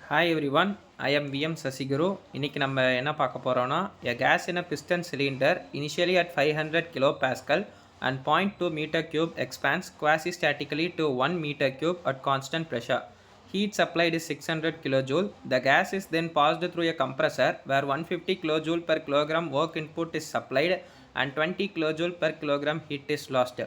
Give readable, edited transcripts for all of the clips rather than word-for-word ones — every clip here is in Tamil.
Hi everyone, I am VM Sasiguru. இன்னைக்கு நம்ம என்ன பார்க்க போறோம்னா a gas in a piston cylinder initially at 500 kilopascal and 0.2 meter cube expands quasi-statically to 1 meter cube at constant pressure. Heat supplied is 600 kilojoule. The gas is then passed through a compressor where 150 kilojoule per kilogram work input is supplied and 20 kilojoule per kilogram heat is lost.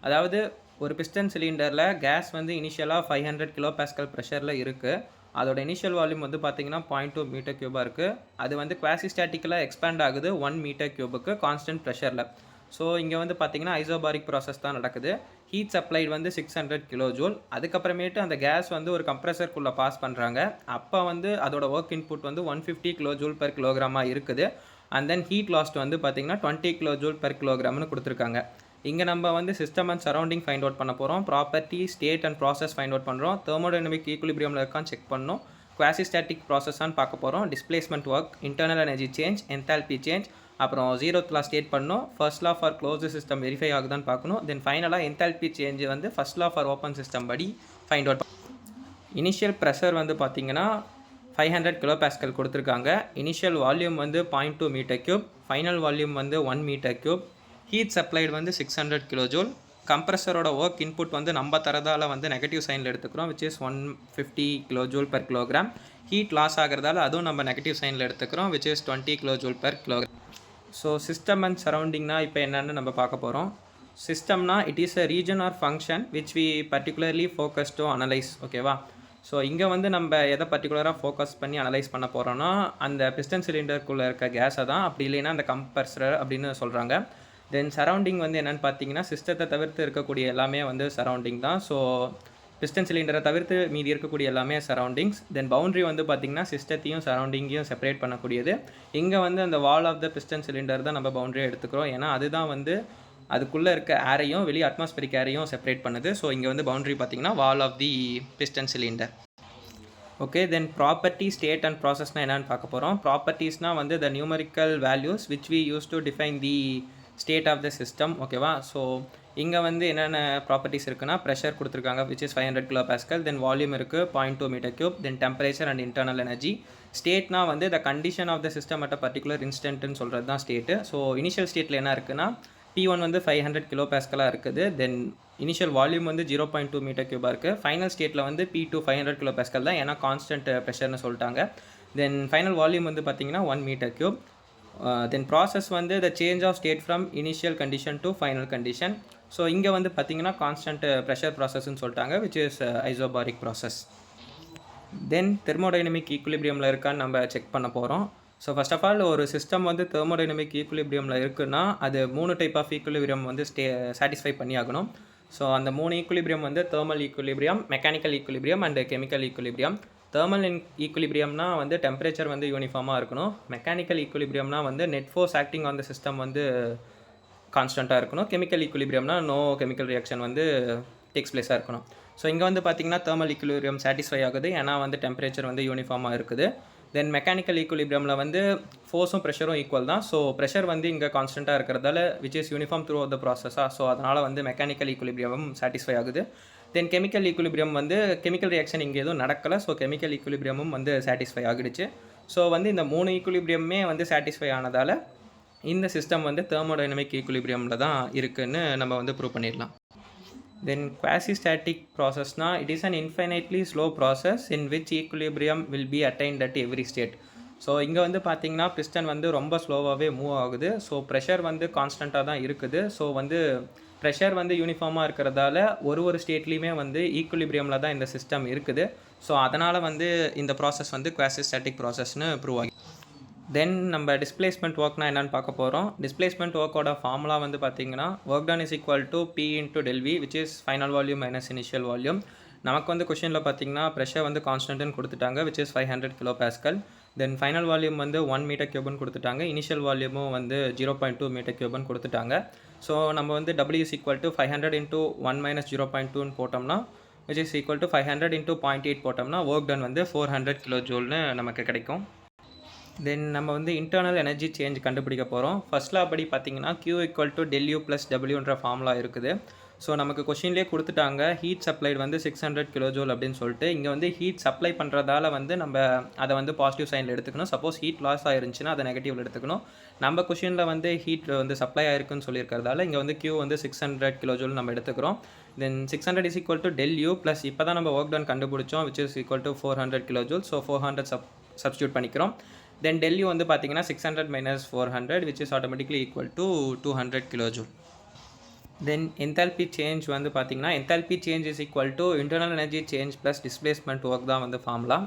அதாவது ஒரு பிஸ்டன் சிலிண்டரில் கேஸ் வந்து இனிஷியலாக 500 கிலோ பாஸ்கல் ப்ரெஷரில் இருக்குது. அதோட இனிஷியல் வால்யூம் வந்து பார்த்திங்கன்னா 0.2 மீட்டர் க்யூபாக இருக்குது. அது வந்து குவாசிஸ்டாட்டிக்கலாக எக்ஸ்பேண்ட் ஆகுது 1 மீட்டர் க்யூபுக்கு கான்ஸ்டன்ட் ப்ரெஷரில். ஸோ இங்கே வந்து பார்த்திங்கன்னா ஐசோபாரிக் ப்ராசஸ் தான் நடக்குது. ஹீட் சப்ளைட் வந்து 600 கிலோ ஜூல். அதுக்கப்புறமேட்டு அந்த கேஸ் வந்து ஒரு கம்ப்ரெசருக்குள்ளே பாஸ் பண்ணுறாங்க. அப்போ வந்து அதோட ஒர்க் இன்புட் வந்து 150 கிலோ ஜூல் பெர் கிலோகிராமாக இருக்குது. அண்ட் தென் ஹீட் லாஸ்ட் வந்து பார்த்திங்கன்னா 20 கிலோ ஜூல் பெர் கிலோகிராம்னு கொடுத்துருக்காங்க. இங்கே நம்ம வந்து system and surrounding find out பண்ண போகிறோம். Property, state and process find out பண்ணுறோம். தெர்மோடைனமிக் ஈக்குலிபிரியமில் இருக்கான்னு செக் பண்ணணும். குவாசிஸ்டாட்டிக் ப்ராசஸான்னு பார்க்க போகிறோம். Displacement work, internal energy change, enthalpy change, அப்புறம் ஜீரோத் லா ஸ்டேட் பண்ணணும். First law for closed system verify ஆகுதான்னு பார்க்கணும். தென் ஃபைனலாக என்தால்பி சேஞ்ச் வந்து first law for open system படி ஃபைண்ட் அவுட். இனிஷியல் ப்ரெஷர் வந்து பார்த்திங்கன்னா 500 கிலோ பாஸ்கல் கொடுத்துருக்காங்க. இனிஷியல் வால்யூம் வந்து 0.2 மீட்டர் க்யூப். ஃபைனல் வால்யூம் வந்து 1 மீட்டர் க்யூப். ஹீட் சப்ளைடு வந்து 600 கிலோ ஜூல். கம்ப்ரெசரோட ஒர்க் இன்புட் வந்து நம்ம தரதால் வந்து நெகட்டிவ் சைனில் எடுத்துக்கிறோம், which is 150 kilo joule per kilogram. Heat loss ஆகிறதால அதுவும் நம்ம நெகட்டிவ் சைனில் எடுத்துக்கிறோம், which is 20 kilo joule per kilogram. So system and சரௌண்டிங்னா இப்போ என்னென்னு நம்ம பார்க்க போகிறோம். சிஸ்டம்னா it is a region or function which we particularly focus to analyse. ஓகேவா? ஸோ இங்கே வந்து நம்ம எதை பர்டிகுலராக ஃபோக்கஸ் பண்ணி அனலைஸ் பண்ண போகிறோன்னா அந்த பிஸ்டன் சிலிண்டருக்குள்ளே இருக்க கேஸை தான், அப்படி இல்லைன்னா அந்த கம்ப்ரெசர் அப்படின்னு சொல்கிறாங்க. தென் சரௌண்டிங் வந்து என்னென்னு பார்த்தீங்கன்னா சிஸ்டத்தை தவிர்த்து இருக்கக்கூடிய எல்லாமே வந்து சரௌண்டிங் தான். ஸோ பிஸ்டன் சிலிண்டரை தவிர்த்து மீதி இருக்கக்கூடிய எல்லாமே சரௌண்டிங்ஸ். தென் பவுண்ட்ரி வந்து பார்த்திங்கன்னா சிஸ்டத்தையும் சரௌண்டிங்கையும் செப்பரேட் பண்ணக்கூடியது. இங்கே வந்து அந்த wall of the piston cylinder தான் நம்ம பவுண்ட்ரியை எடுத்துக்கிறோம். ஏன்னா அதுதான் வந்து அதுக்குள்ளே இருக்க ஏரையும் வெளியே அட்மாஸ்பரிக் ஏரையும் செப்பரேட் பண்ணுது. ஸோ இங்கே வந்து பவுண்ட்ரி பார்த்திங்கன்னா wall of the piston cylinder. Okay, then property, state and ப்ராசஸ்னால் என்னென்னு பார்க்க போகிறோம். ப்ராப்பர்ட்டிஸ்னால் வந்து the numerical values which we use to define the state of the system. ஓகேவா? ஸோ இங்கே வந்து என்னென்ன ப்ராப்பர்ட்டிஸ் இருக்குன்னா ப்ரெஷர் கொடுத்துருக்காங்க, which is 500 kilo pascal. Then volume இருக்குது 0.2 metre cube. Then temperature and internal energy. ஸ்டேட்னா வந்து the condition of the system at a particular இன்ஸ்டன்ட்னு சொல்கிறது தான் ஸ்டேட்டு. ஸோ இனிஷியல் ஸ்டேட்டில் என்ன இருக்குன்னா P1 வந்து 500 கிலோ பாஸ்கலாக இருக்குது. தென் இனிஷியல் வால்யூம் வந்து 0.2 மீட்டர் க்யூபாக இருக்குது. ஃபைனல் ஸ்டேட்டில் வந்து P2 500 கிலோ பாஸ்கல் தான், ஏன்னா கான்ஸ்டன்ட் ப்ரெஷர்னு சொல்லிட்டாங்க. தென் ஃபைனல் வால்யூம் வந்து பார்த்திங்கன்னா 1 மீட்டர் க்யூப். தென் ப்ராசஸ் வந்து the change of state from initial condition to final condition. So இங்கே வந்து பார்த்திங்கன்னா கான்ஸ்டன்ட் ப்ரெஷர் ப்ராசஸ்ன்னு சொல்லிட்டாங்க, which is isobaric process. Then thermodynamic ஈக்குலிபிரியமில் இருக்கான்னு நம்ம செக் பண்ண போகிறோம். ஸோ ஃபர்ஸ்ட் ஆஃப் ஆல் ஒரு சிஸ்டம் வந்து தெர்மோடைனமிக் ஈக்குலிபிரியமில் இருக்குன்னா அது 3 டைப் ஆஃப் ஈக்குலிபிரியம் வந்து சாட்டிஸ்ஃபை பண்ணி ஆகணும். ஸோ அந்த 3 ஈக்குலிபிரியம் வந்து thermal equilibrium, mechanical equilibrium and chemical equilibrium. Thermal ஈக்குலிபிரியம்னா வந்து டெம்பரேச்சர் வந்து யூனிஃபார்மாக இருக்கணும். மெக்கானிக்கல் ஈக்குலிபிரியம்னா வந்து net force acting on the system வந்து கான்ஸ்டண்ட்டாக இருக்கணும். கெமிக்கல் ஈக்குலிபிரியம்னா நோ கெமிக்கல் ரியாக்ஷன் வந்து டேக்ஸ் பிளேஸாக இருக்கணும். ஸோ இங்கே வந்து பார்த்திங்கன்னா தெர்மல் ஈக்குலிபிரியம் சாட்டிஸ்ஃபை ஆகுது, ஏன்னா வந்து டெம்பரேச்சர் வந்து யூனிஃபார்மாக இருக்குது. தென் மெக்கானிக்கல் ஈக்குலிபிரியமில் வந்து ஃபோர்ஸும் ப்ரெஷரும் ஈக்குவல் தான். ஸோ ப்ரெஷர் வந்து இங்கே கான்ஸ்டண்ட்டாக இருக்கிறதால which is uniform throughout the ப்ராசஸாக. ஸோ அதனால் வந்து மெக்கானிக்கல் ஈக்குலிபிரியம் சாட்டிஸ்ஃபை ஆகுது. தென் கெமிக்கல் ஈக்குலிபிரியம் வந்து கெமிக்கல் ரியாக்ஷன் இங்கே எதுவும் நடக்கலை. ஸோ கெமிக்கல் ஈக்குலிபிரியமும் வந்து சாட்டிஸ்ஃபை ஆகிடுச்சு. ஸோ வந்து இந்த 3 ஈக்குலிபிரியமே வந்து சாட்டிஸ்ஃபை ஆனதால் இந்த சிஸ்டம் வந்து தெர்மோடைனமிக் ஈக்குலிபிரியமில் தான் இருக்குதுன்னு நம்ம வந்து ப்ரூவ் பண்ணிடலாம். தென் குவாசிஸ்டாட்டிக் ப்ராசஸ்னால் it is an infinitely slow process in which equilibrium will be attained at every state. So இங்கே வந்து பார்த்திங்கன்னா பிஸ்டன் வந்து ரொம்ப ஸ்லோவாகவே மூவ் ஆகுது. ஸோ ப்ரெஷர் வந்து கான்ஸ்டண்ட்டாக தான் இருக்குது. ஸோ வந்து ப்ரெஷர் வந்து யூனிஃபார்மாக இருக்கிறதால ஒரு ஸ்டேட்லேயுமே வந்து ஈக்குலிபிரியமில் தான் இந்த சிஸ்டம் இருக்குது. ஸோ அதனால் வந்து இந்த ப்ராசஸ் வந்து குவாசிஸ்டாட்டிக் ப்ராசஸ்னு ப்ரூவ் ஆகி. தென் நம்ம டிஸ்பிளேஸ்மெண்ட் ஒர்க்னா என்னென்னு பார்க்க போகிறோம். டிஸ்பிளேஸ்மெண்ட் ஒர்க்கோட ஃபார்முலா வந்து பார்த்திங்கன்னா work done is equal to P into del V which is final volume minus initial volume. நமக்கு வந்து கொஷனில் பார்த்திங்கன்னா ப்ரெஷர் வந்து கான்ஸ்டன்ட்னு கொடுத்துட்டாங்க, which is 500 kilo pascal. Then final volume வந்து 1 மீட்டர் க்யூப்னு கொடுத்துட்டாங்க. இனிஷியல் வால்யூமும் வந்து 0.2 மீட்டர் க்யூப்னு கொடுத்துட்டாங்க. ஸோ நம்ம வந்து W is equal to 500 into 1 minus 0.2ன்னு போட்டோம்னா which is equal to 500 into 0.8 போட்டோம்னா ஒர்க் டன் வந்து 400 கிலோ ஜூல்னு நமக்கு கிடைக்கும். தென் நம்ம வந்து இன்டர்னல் எனர்ஜி சேஞ்ச் கண்டுபிடிக்க போகிறோம். ஃபர்ஸ்ட் லா படி பார்த்திங்கன்னா Q equal to del U plus Wன்ற ஃபார்முலா இருக்குது. ஸோ நமக்கு கொஷின்லேயே கொடுத்துட்டாங்க ஹீட் சப்ளைடு வந்து 600 கிலோஜூல் அப்படின்னு சொல்லிட்டு. இங்கே வந்து ஹீட் சப்ளை பண்ணுறதால வந்து நம்ம அதை வந்து பாசிட்டிவ் சைனில் எடுத்துக்கணும். சப்போஸ் ஹீட் லாஸ் ஆயிருந்துச்சுன்னா அதை நெகட்டிவில் எடுத்துக்கணும். நம்ம கொஷினில் வந்து ஹீட் வந்து சப்ளை ஆயிருக்குன்னு சொல்லியிருக்கிறதால இங்கே வந்து Q வந்து 600 கிலோஜூல் நம்ம எடுத்துக்கிறோம். தென் 600 is equal to del U plus இப்போ தான் நம்ம ஒர்க் டன் கண்டுபிடிச்சோம் which is equal to 400 kilojoule. So 400 substitute பண்ணிக்கிறோம். தென் del U வந்து பார்த்தீங்கன்னா 600 minus 400 which is automatically equal to 200 kilojoule. Then enthalpy change வந்து பார்த்தீங்கன்னா enthalpy change is equal to internal energy change plus displacement work தான் வந்து ஃபார்முலா.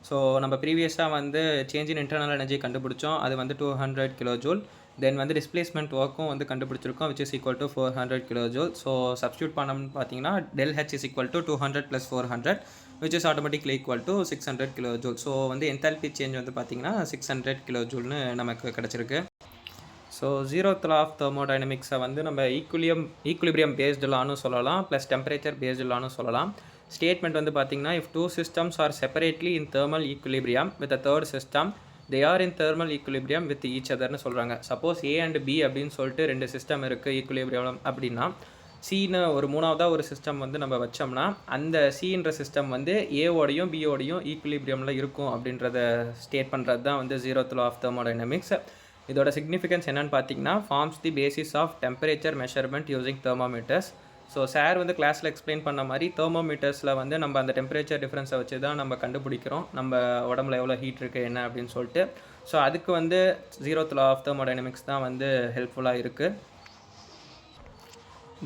ஸோ நம்ம ப்ரீவியஸாக வந்து சேஞ்ச் இன் இன்டர்னல் எனர்ஜி கண்டுபிடிச்சோம், அது வந்து 200 கிலோஜூல். தென் வந்து டிஸ்பிளேஸ்மெண்ட் ஒர்க்கும் வந்து கண்டுபிடிச்சிருக்கோம் which is equal to 400 kilojoule. So substitute பண்ணோம்னு பார்த்தீங்கன்னா del H is equal to 200 plus 400 which is automatically equal to 600 kilojoule. So வந்து enthalpy change வந்து பார்த்தீங்கன்னா 600 கிலோஜூல்னு நமக்கு கிடச்சிருக்கு. ஸோ ஜீரோத் லா ஆஃப் தெர்மோடைனமிக்ஸை வந்து நம்ம ஈக்குலிபிரியம் பேஸ்டு லான்னு சொல்லலாம், ப்ளஸ் டெம்பரேச்சர் பேஸ்டு லான்னு சொல்லலாம். ஸ்டேட்மெண்ட் வந்து பார்த்தீங்கன்னா if two systems are separately in thermal equilibrium with a third system they are in thermal equilibrium with each அதர்னு சொல்கிறாங்க. சப்போஸ் ஏ அண்ட் பி அப்படின்னு சொல்லிட்டு 2 சிஸ்டம் இருக்குது ஈக்குலிபிரியம் அப்படின்னா, சின்னு ஒரு மூணாவதாக ஒரு சிஸ்டம் வந்து நம்ம வச்சோம்னா அந்த சின்ற சிஸ்டம் வந்து ஏவோடையும் பியோடையும் ஈக்குலிபிரியமில் இருக்கும் அப்படின்றத ஸ்டேட் பண்ணுறது தான் வந்து ஜீரோத் லா ஆஃப் தெர்மோடைனமிக்ஸ். இதோட சிக்னிஃபிகன்ஸ் என்னென்னு பார்த்தீங்கன்னா forms the basis of temperature measurement using thermometers. So sir வந்து கிளாஸில் எக்ஸ்பிளைன் பண்ண மாதிரி தெர்மோமீட்டர்ஸில் வந்து நம்ம அந்த டெம்பரேச்சர் டிஃப்ரென்ஸை வச்சு தான் நம்ம கண்டுபிடிக்கிறோம் நம்ம உடம்புல எவ்வளோ ஹீட் இருக்குது என்ன அப்படின்னு சொல்லிட்டு. ஸோ அதுக்கு வந்து ஜீரோத் லா ஆஃப் தெர்மோடைனமிக்ஸ் தான் வந்து ஹெல்ப்ஃபுல்லாக இருக்குது.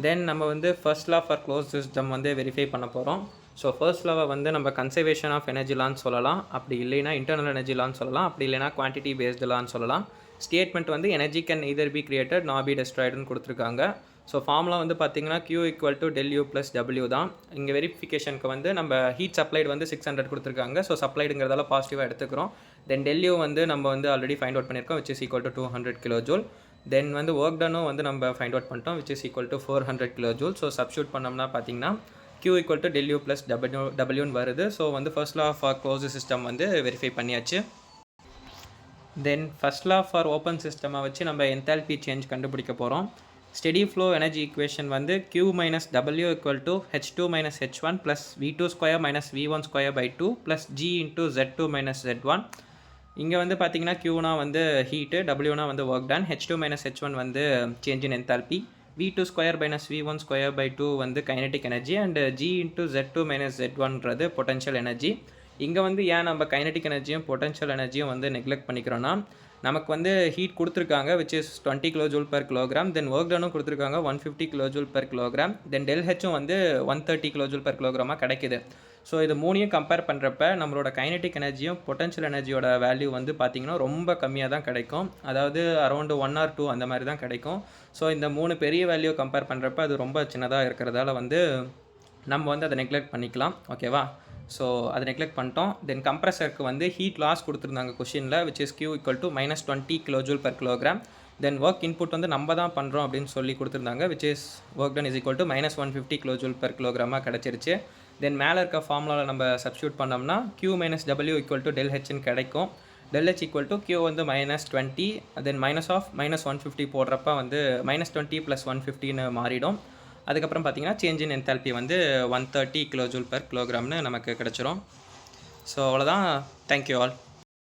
தென் நம்ம வந்து first law for closed system வந்து வெரிஃபை பண்ண போகிறோம். ஸோ ஃபர்ஸ்ட் லாவை வந்து நம்ம கன்சர்வேஷன் ஆஃப் எனர்ஜி லான்னு சொல்லலாம், அப்படி இல்லைனா இன்டர்னல் எனர்ஜி லான்னு சொல்லலாம், அப்படி இல்லைனா குவான்டிட்டி பேஸ்டு லான்னு சொல்லலாம். ஸ்டேட்மெண்ட் வந்து energy can either be created not be டெஸ்ட்ராய்டுன்னு கொடுத்துருக்காங்க. ஸோ ஃபார்முலா வந்து பார்த்தீங்கன்னா Q equal to del U plus W தான். இங்கே வெரிஃபிகேஷனுக்கு வந்து நம்ம ஹீட் சப்ளைடு வந்து 600 கொடுத்துருக்காங்க. ஸோ சப்ளைடுங்கிறதால பாசிட்டிவாக எடுத்துக்கிறோம். தென் del U வந்து நம்ம வந்து ஆல்ரெடி ஃபைண்ட் அவுட் பண்ணியிருக்கோம் which is equal to 200 kilojoule. Then வந்து ஒர்க் டனும் வந்து நம்ம ஃபைண்ட் அவுட் பண்ணிட்டோம் which is equal to 400 kilojoule. So substitute பண்ணோம்னா பார்த்தீங்கன்னா Q equal to del U plus Wன்னு வருது. ஸோ வந்து first law for closed system வந்து வெரிஃபை பண்ணியாச்சு. Then first law for open சிஸ்டமை வச்சு நம்ம என்தால்பி சேஞ்ச் கண்டுபிடிக்க போகிறோம். ஸ்டெடி ஃப்ளோ எனர்ஜி ஈக்குவேஷன் வந்து Q minus W equal to H2 minus H1 plus V2 square minus V1 square by 2 plus G into Z2 minus Z1. இங்கே வந்து பார்த்தீங்கன்னா Qனா வந்து ஹீட்டு, Wனா வந்து work done, H2 minus H1 வந்து change in enthalpy, V2 square minus V1 square by 2 வந்து kinetic energy and G into Z2 minus Z1ன்றது பொட்டன்ஷியல் எனர்ஜி. இங்கே வந்து ஏன் நம்ம கைனடிக் எனர்ஜியும் பொட்டன்ஷியல் எனர்ஜியும் வந்து நெக்லெக்ட் பண்ணிக்கிறோன்னா, நமக்கு வந்து ஹீட் கொடுத்துருக்காங்க which is 20 kilojoule per kilogram. Then work டனும் கொடுத்துருக்காங்க 150 கிலோஜூல் per கிலோகிராம். தென் del Hம் வந்து 130 கிலோஜூல் per கிலோகிராமாக கிடைக்குது. ஸோ இது மூணையும் கம்பேர் பண்ணுறப்ப நம்மளோட கைனடிக் எனர்ஜியும் பொட்டன்ஷியல் எனர்ஜியோட வேல்யூ வந்து பார்த்திங்கன்னா ரொம்ப கம்மியாக தான் கிடைக்கும். அதாவது அரௌண்டு 1 or 2 அந்த மாதிரி தான் கிடைக்கும். ஸோ இந்த 3 பெரிய வேல்யூ கம்பேர் பண்ணுறப்ப அது ரொம்ப சின்னதாக இருக்கிறதால வந்து நம்ம வந்து அதை நெக்லெக்ட் பண்ணிக்கலாம். ஓகேவா? ஸோ அதை நெக்லெக்ட் பண்ணிட்டோம். தென் கம்ப்ரஸருக்கு வந்து ஹீட் லாஸ் கொடுத்துருந்தாங்க கொஷினில் which is Q equal to minus 20 kilojoule per kilogram. Then work input வந்து நம்ம தான் பண்ணுறோம் அப்படின்னு சொல்லி கொடுத்துருந்தாங்க which is work done is equal to minus 150 kilojoule per கிலோகிராமாக கிடச்சிருச்சு. தென் மேலே இருக்க ஃபார்முலாவில் நம்ம சப்ஸ்டியூட் பண்ணோம்னா Q minus W equal to del Hன்னு கிடைக்கும். del H equal to Q வந்து minus 20, then minus of minus 150 போடுறப்ப வந்து மைனஸ் 20 ப்ளஸ் 150ன்னு மாறிடும். அதுக்கப்புறம் பார்த்தீங்கன்னா சேஞ்ச் இன் என்தால்பி வந்து 130 கிலோஜூல் per கிலோகிராம்னு நமக்கு கிடச்சிரும். ஸோ அவ்வளோதான். Thank you all.